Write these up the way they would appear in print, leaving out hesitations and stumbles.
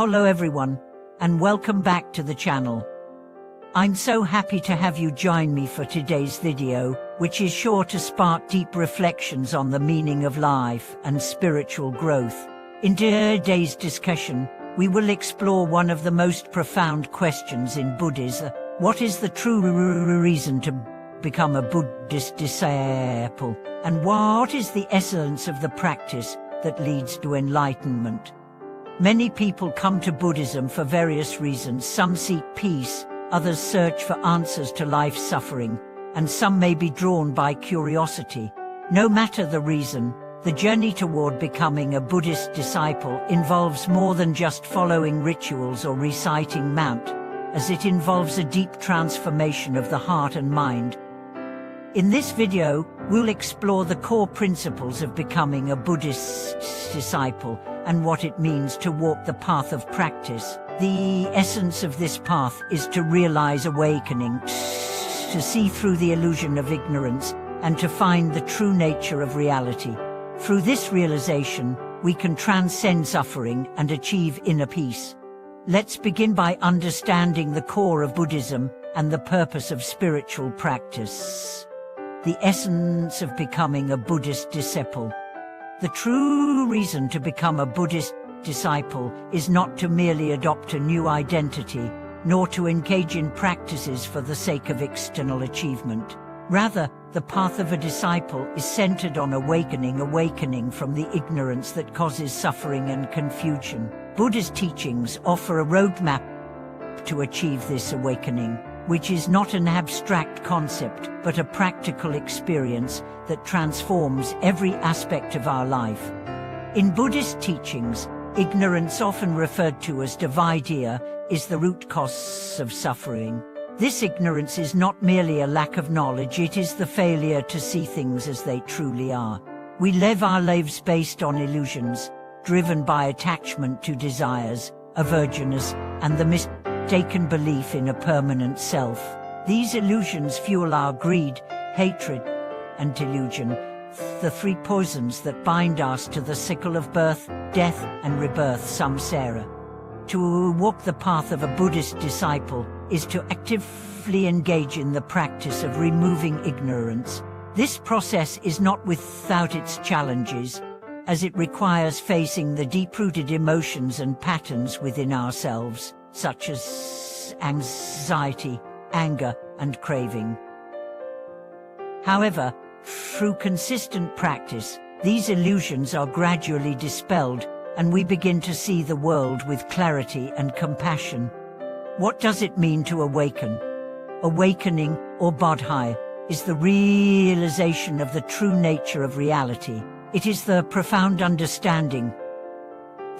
Hello everyone, and welcome back to the channel. I'm so happy to have you join me for today's video, which is sure to spark deep reflections on the meaning of life and spiritual growth. In today's discussion, we will explore one of the most profound questions in Buddhism. What is the true reason to become a Buddhist disciple? And what is the essence of the practice that leads to enlightenment? Many people come to Buddhism for various reasons. Some seek peace, others search for answers to life's suffering, and some may be drawn by curiosity. No matter the reason, the journey toward becoming a Buddhist disciple involves more than just following rituals or reciting mant, as it involves a deep transformation of the heart and mind. In this video, we'll explore the core principles of becoming a Buddhist disciple and what it means to walk the path of practice. The essence of this path is to realize awakening, to see through the illusion of ignorance, and to find the true nature of reality. Through this realization, we can transcend suffering and achieve inner peace. Let's begin by understanding the core of Buddhism and the purpose of spiritual practice. The essence of becoming a Buddhist disciple. The true reason to become a Buddhist disciple is not to merely adopt a new identity, nor to engage in practices for the sake of external achievement. Rather, the path of a disciple is centered on awakening from the ignorance that causes suffering and confusion. Buddha's teachings offer a roadmap to achieve this awakening, which is not an abstract concept, but a practical experience that transforms every aspect of our life. In Buddhist teachings, ignorance, often referred to as avidya, is the root cause of suffering. This ignorance is not merely a lack of knowledge, it is the failure to see things as they truly are. We live our lives based on illusions, driven by attachment to desires, aversions, and the mistaken belief in a permanent self. These illusions fuel our greed, hatred, and delusion, the three poisons that bind us to the cycle of birth, death, and rebirth, samsara. To walk the path of a Buddhist disciple is to actively engage in the practice of removing ignorance. This process is not without its challenges, as it requires facing the deep-rooted emotions and patterns within ourselves, such as anxiety, anger, and craving. However, through consistent practice, these illusions are gradually dispelled, and we begin to see the world with clarity and compassion. What does it mean to awaken? Awakening, or bodhi, is the realization of the true nature of reality. It is the profound understanding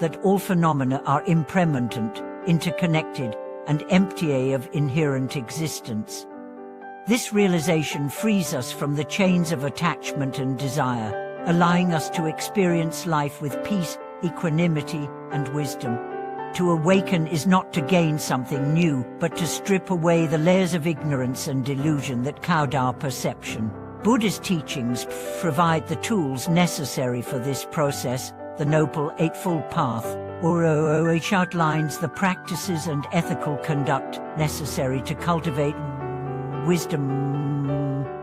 that all phenomena are impermanent, interconnected, and empty of inherent existence. This realization frees us from the chains of attachment and desire, allowing us to experience life with peace, equanimity, and wisdom. To awaken is not to gain something new, but to strip away the layers of ignorance and delusion that cloud our perception. Buddhist teachings provide the tools necessary for this process. The Noble Eightfold Path, which outlines the practices and ethical conduct necessary to cultivate wisdom,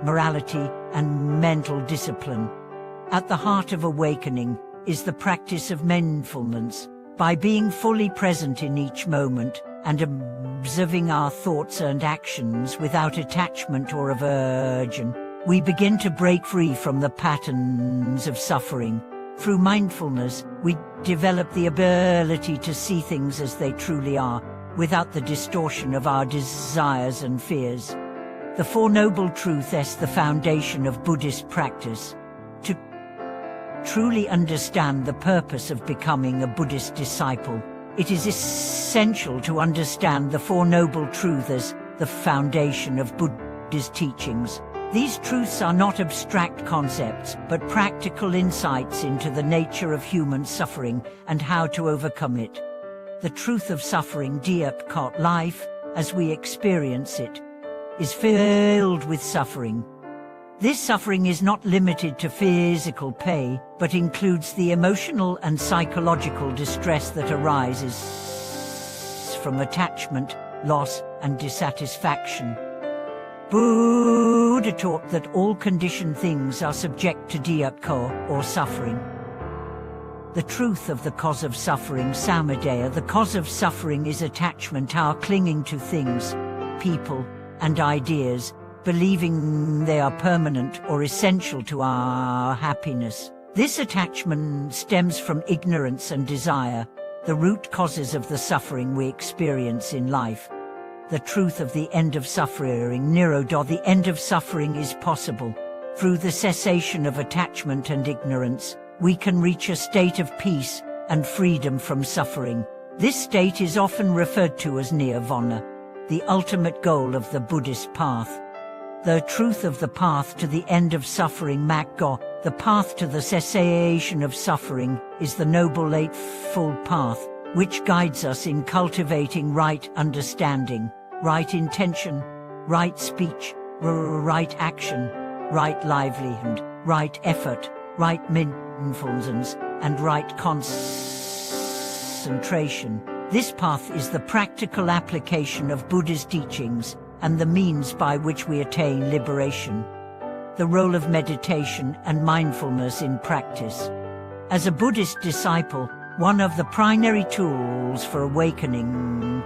morality, and mental discipline. At the heart of awakening is the practice of mindfulness. By being fully present in each moment and observing our thoughts and actions without attachment or aversion, we begin to break free from the patterns of suffering. Through mindfulness, we develop the ability to see things as they truly are, without the distortion of our desires and fears. The Four Noble Truths, the foundation of Buddhist practice. To truly understand the purpose of becoming a Buddhist disciple, it is essential to understand the Four Noble Truths as the foundation of Buddha's teachings. These truths are not abstract concepts, but practical insights into the nature of human suffering and how to overcome it. The truth of suffering, life, as we experience it, is filled with suffering. This suffering is not limited to physical pain, but includes the emotional and psychological distress that arises from attachment, loss, and dissatisfaction. Buddha taught that all conditioned things are subject to dukkha, or suffering. The truth of the cause of suffering, samadaya, the cause of suffering is attachment, our clinging to things, people, and ideas, believing they are permanent or essential to our happiness. This attachment stems from ignorance and desire, the root causes of the suffering we experience in life. The truth of the end of suffering, nirodha, the end of suffering is possible. Through the cessation of attachment and ignorance, we can reach a state of peace and freedom from suffering. This state is often referred to as nirvana, the ultimate goal of the Buddhist path. The truth of the path to the end of suffering, magga, the path to the cessation of suffering, is the Noble Eightfold Path, which guides us in cultivating right understanding, right intention, right speech, right action, right livelihood, right effort, right mindfulness, and right concentration. This path is the practical application of Buddha's teachings and the means by which we attain liberation. The role of meditation and mindfulness in practice. As a Buddhist disciple, one of the primary tools for awakening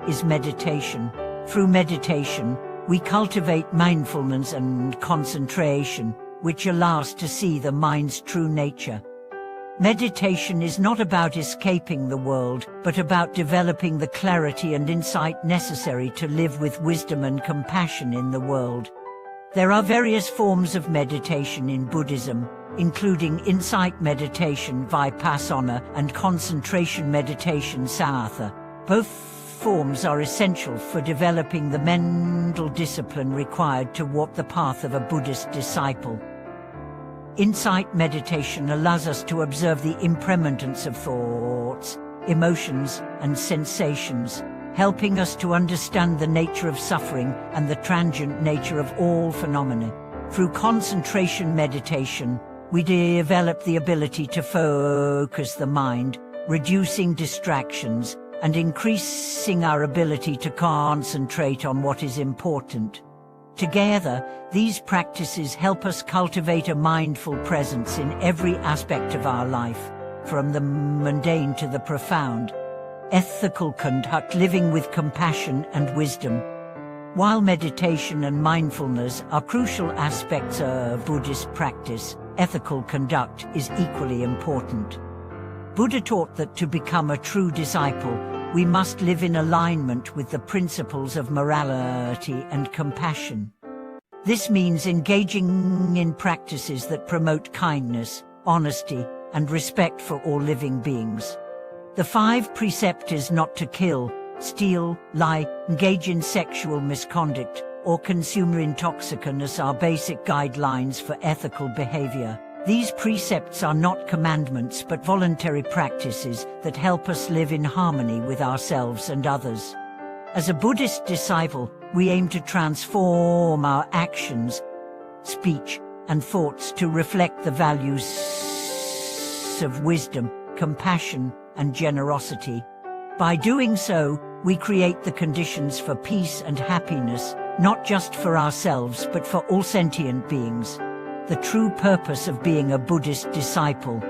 is meditation. Through meditation, we cultivate mindfulness and concentration, which allow us to see the mind's true nature. Meditation is not about escaping the world, but about developing the clarity and insight necessary to live with wisdom and compassion in the world. There are various forms of meditation in Buddhism, including insight meditation, vipassana, and concentration meditation, samatha. Both forms are essential for developing the mental discipline required to walk the path of a Buddhist disciple. Insight meditation allows us to observe the impermanence of thoughts, emotions, and sensations, helping us to understand the nature of suffering and the transient nature of all phenomena. Through concentration meditation, we develop the ability to focus the mind, reducing distractions and increasing our ability to concentrate on what is important. Together, these practices help us cultivate a mindful presence in every aspect of our life, from the mundane to the profound. Ethical conduct, living with compassion and wisdom. While meditation and mindfulness are crucial aspects of Buddhist practice, ethical conduct is equally important. Buddha taught that to become a true disciple, we must live in alignment with the principles of morality and compassion. This means engaging in practices that promote kindness, honesty, and respect for all living beings. The 5 precepts not to kill, steal, lie, engage in sexual misconduct, or consume intoxicants are basic guidelines for ethical behavior. These precepts are not commandments but voluntary practices that help us live in harmony with ourselves and others. As a Buddhist disciple, we aim to transform our actions, speech, and thoughts to reflect the values of wisdom, compassion, and generosity. By doing so, we create the conditions for peace and happiness, not just for ourselves but for all sentient beings. The true purpose of being a Buddhist disciple.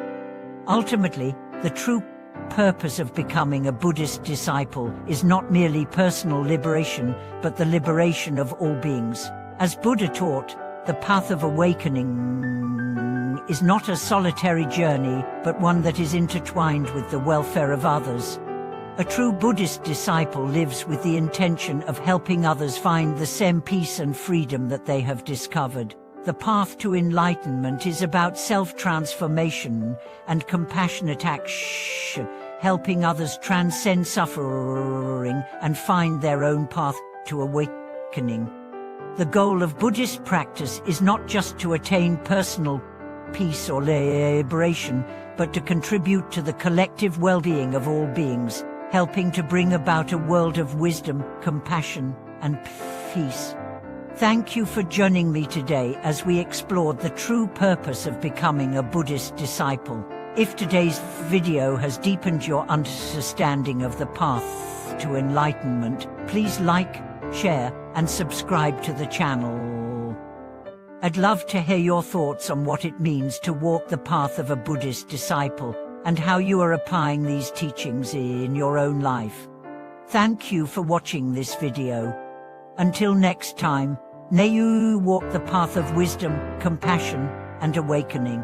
Ultimately, the true purpose of becoming a Buddhist disciple is not merely personal liberation, but the liberation of all beings. As Buddha taught, the path of awakening is not a solitary journey, but one that is intertwined with the welfare of others. A true Buddhist disciple lives with the intention of helping others find the same peace and freedom that they have discovered. The path to enlightenment is about self-transformation and compassionate action, helping others transcend suffering and find their own path to awakening. The goal of Buddhist practice is not just to attain personal peace or liberation, but to contribute to the collective well-being of all beings, helping to bring about a world of wisdom, compassion, and peace. Thank you for joining me today as we explored the true purpose of becoming a Buddhist disciple. If today's video has deepened your understanding of the path path to enlightenment, please like, share, and subscribe to the channel. I'd love to hear your thoughts on what it means to walk the path of a Buddhist disciple, and how you are applying these teachings in your own life. Thank you for watching this video. Until next time, may you walk the path of wisdom, compassion, and awakening.